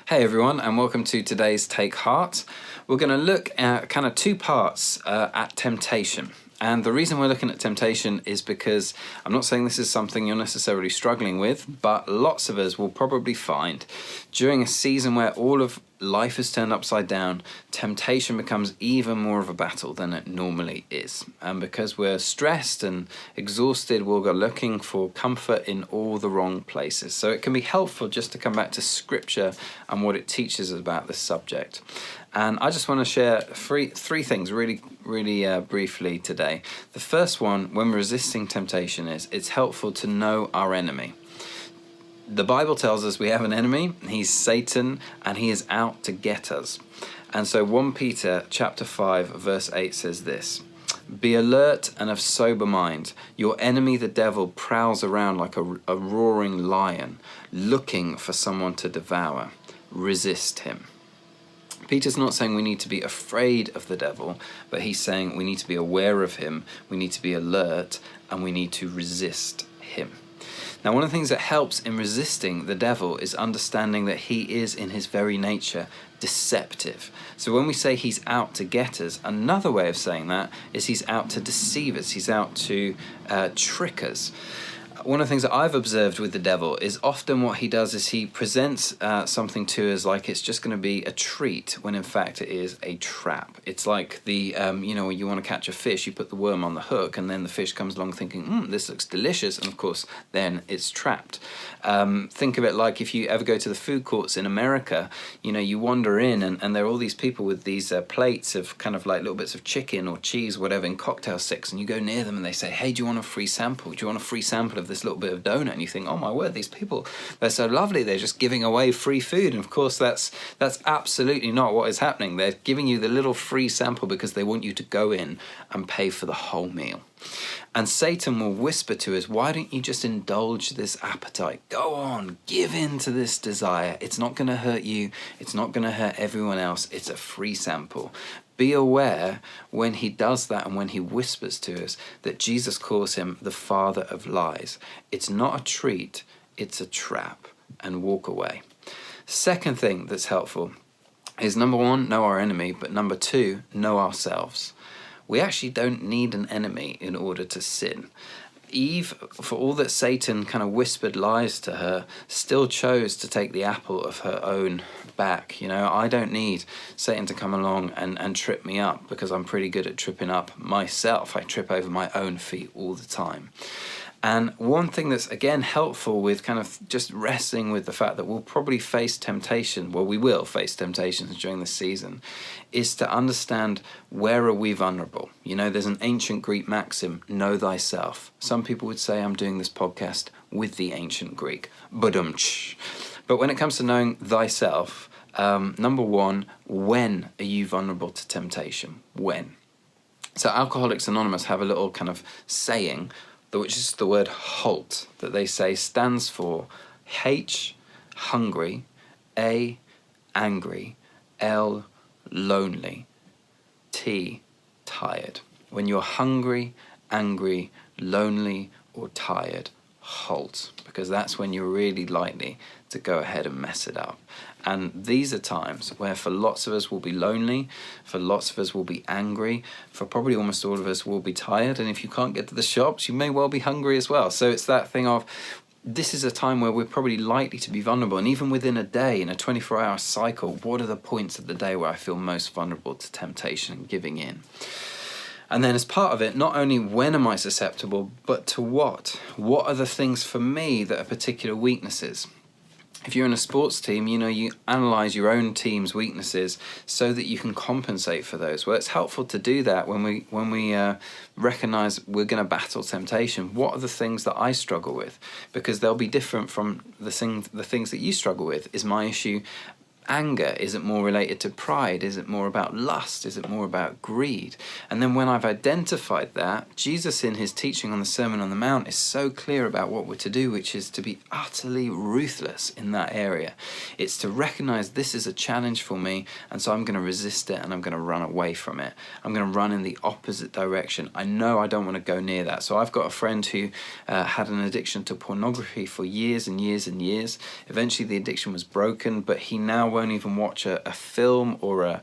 Hey everyone, and welcome to today's Take Heart. We're going to look at kind of two parts at temptation. And the reason we're looking at temptation is because I'm not saying this is something you're necessarily struggling with, but lots of us will probably find during a season where all of life is turned upside down, temptation becomes even more of a battle than it normally is. And because we're stressed and exhausted, we'll go looking for comfort in all the wrong places. So it can be helpful just to come back to Scripture and what it teaches us about this subject. And I just want to share three things really briefly today. The first one, when we're resisting temptation, is it's helpful to know our enemy. The Bible tells us we have an enemy. He's Satan, and he is out to get us. And so 1 Peter chapter 5, verse 8 says this: "Be alert and of sober mind. Your enemy, the devil, prowls around like a roaring lion, looking for someone to devour. Resist him." Peter's not saying we need to be afraid of the devil, but he's saying we need to be aware of him, we need to be alert, and we need to resist him. Now, one of the things that helps in resisting the devil is understanding that he is, in his very nature, deceptive. So when we say he's out to get us, another way of saying that is he's out to deceive us, he's out to trick us. One of the things that I've observed with the devil is often what he does is he presents something to us like it's just going to be a treat, when in fact it is a trap. It's like the, when you want to catch a fish, you put the worm on the hook, and then the fish comes along thinking, this looks delicious, and of course then it's trapped. Think of it like if you ever go to the food courts in America, you wander in and there are all these people with these plates of kind of like little bits of chicken or cheese, whatever, in cocktail sticks, and you go near them and they say, "Hey, do you want a free sample? Do you want a free sample of this little bit of donut?" And you think, oh my word, these people, they're so lovely, they're just giving away free food. And of course that's absolutely not what is happening. They're giving you the little free sample because they want you to go in and pay for the whole meal. And Satan will whisper to us, why don't you just indulge this appetite? Go on, give in to this desire. It's not going to hurt you. It's not going to hurt everyone else. It's a free sample. Be aware when he does that and when he whispers to us that Jesus calls him the father of lies. It's not a treat, it's a trap, and walk away. Second thing that's helpful is, number one, know our enemy, but number two, know ourselves. We actually don't need an enemy in order to sin. Eve, for all that Satan kind of whispered lies to her, still chose to take the apple of her own back. I don't need Satan to come along and trip me up, because I'm pretty good at tripping up myself. I trip over my own feet all the time. And one thing that's, again, helpful with kind of just wrestling with the fact that we'll probably face temptation, we will face temptations during this season, is to understand, where are we vulnerable? There's an ancient Greek maxim, know thyself. Some people would say I'm doing this podcast with the ancient Greek. But when it comes to knowing thyself, number one, when are you vulnerable to temptation? When? So Alcoholics Anonymous have a little kind of saying, which is the word HALT, that they say stands for H, hungry, A, angry, L, lonely, T, tired. When you're hungry, angry, lonely, or tired, halt, because that's when you're really likely to go ahead and mess it up. And these are times where for lots of us will be lonely, for lots of us will be angry, for probably almost all of us will be tired, and if you can't get to the shops, you may well be hungry as well. So it's that thing of, this is a time where we're probably likely to be vulnerable, and even within a day, in a 24-hour cycle, what are the points of the day where I feel most vulnerable to temptation and giving in? And then as part of it, not only when am I susceptible, but to what? What are the things for me that are particular weaknesses? If you're in a sports team, you analyze your own team's weaknesses so that you can compensate for those. Well, it's helpful to do that when we recognize we're going to battle temptation. What are the things that I struggle with? Because they'll be different from the things that you struggle with. Is my issue anger? Is it more related to pride? Is it more about lust? Is it more about greed? And then when I've identified that, Jesus in his teaching on the Sermon on the Mount is so clear about what we're to do, which is to be utterly ruthless in that area. It's to recognize this is a challenge for me, and so I'm going to resist it and I'm going to run away from it. I'm going to run in the opposite direction. I know I don't want to go near that. So I've got a friend who had an addiction to pornography for years and years and years. Eventually the addiction was broken, but he now won't even watch a film or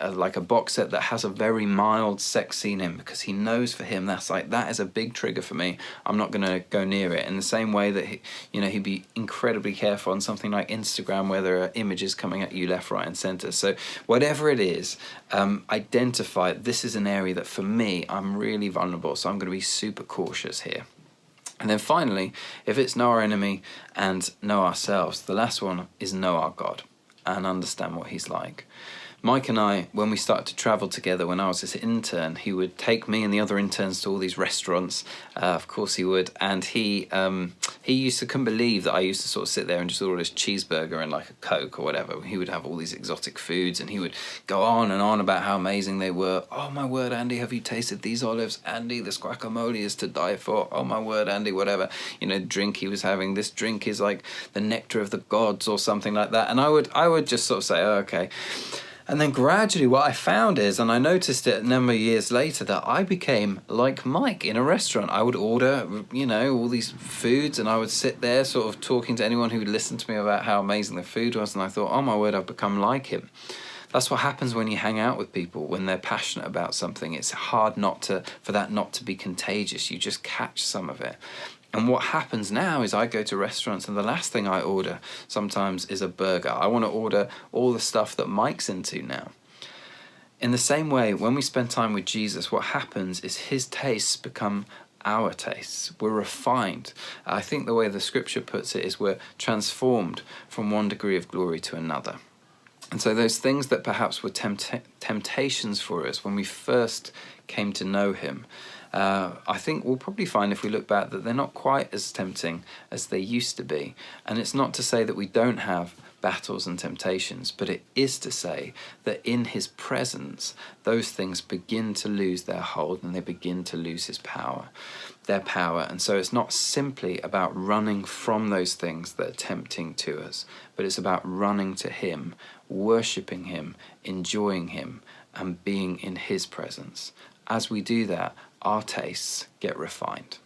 like a box set that has a very mild sex scene in, because he knows for him that is a big trigger for me. I'm not going to go near it. In the same way that he'd be incredibly careful on something like Instagram, where there are images coming at you left, right, and center. So whatever it is, identify this is an area that for me I'm really vulnerable. So I'm going to be super cautious here. And then finally, if it's know our enemy and know ourselves, the last one is know our God and understand what he's like. Mike and I, when we started to travel together, when I was his intern, he would take me and the other interns to all these restaurants. Of course he would. And he couldn't believe that I used to sort of sit there and just order this cheeseburger and like a Coke or whatever. He would have all these exotic foods and he would go on and on about how amazing they were. Oh my word, Andy, have you tasted these olives? Andy, this guacamole is to die for. Oh my word, Andy, whatever. Drink he was having. This drink is like the nectar of the gods or something like that. And I would just sort of say, oh, okay. And then gradually what I found is, and I noticed it a number of years later, that I became like Mike in a restaurant. I would order, all these foods, and I would sit there sort of talking to anyone who would listen to me about how amazing the food was, and I thought, oh my word, I've become like him. That's what happens when you hang out with people, when they're passionate about something. It's hard for that not to be contagious. You just catch some of it. And what happens now is I go to restaurants and the last thing I order sometimes is a burger. I want to order all the stuff that Mike's into now. In the same way, when we spend time with Jesus, what happens is his tastes become our tastes. We're refined. I think the way the scripture puts it is we're transformed from one degree of glory to another. And so those things that perhaps were temptations for us when we first came to know him, I think we'll probably find if we look back that they're not quite as tempting as they used to be. And it's not to say that we don't have battles and temptations, but it is to say that in his presence, those things begin to lose their hold and they begin to lose their power. And so it's not simply about running from those things that are tempting to us, but it's about running to him, worshipping him, enjoying him, and being in his presence. As we do that, our tastes get refined.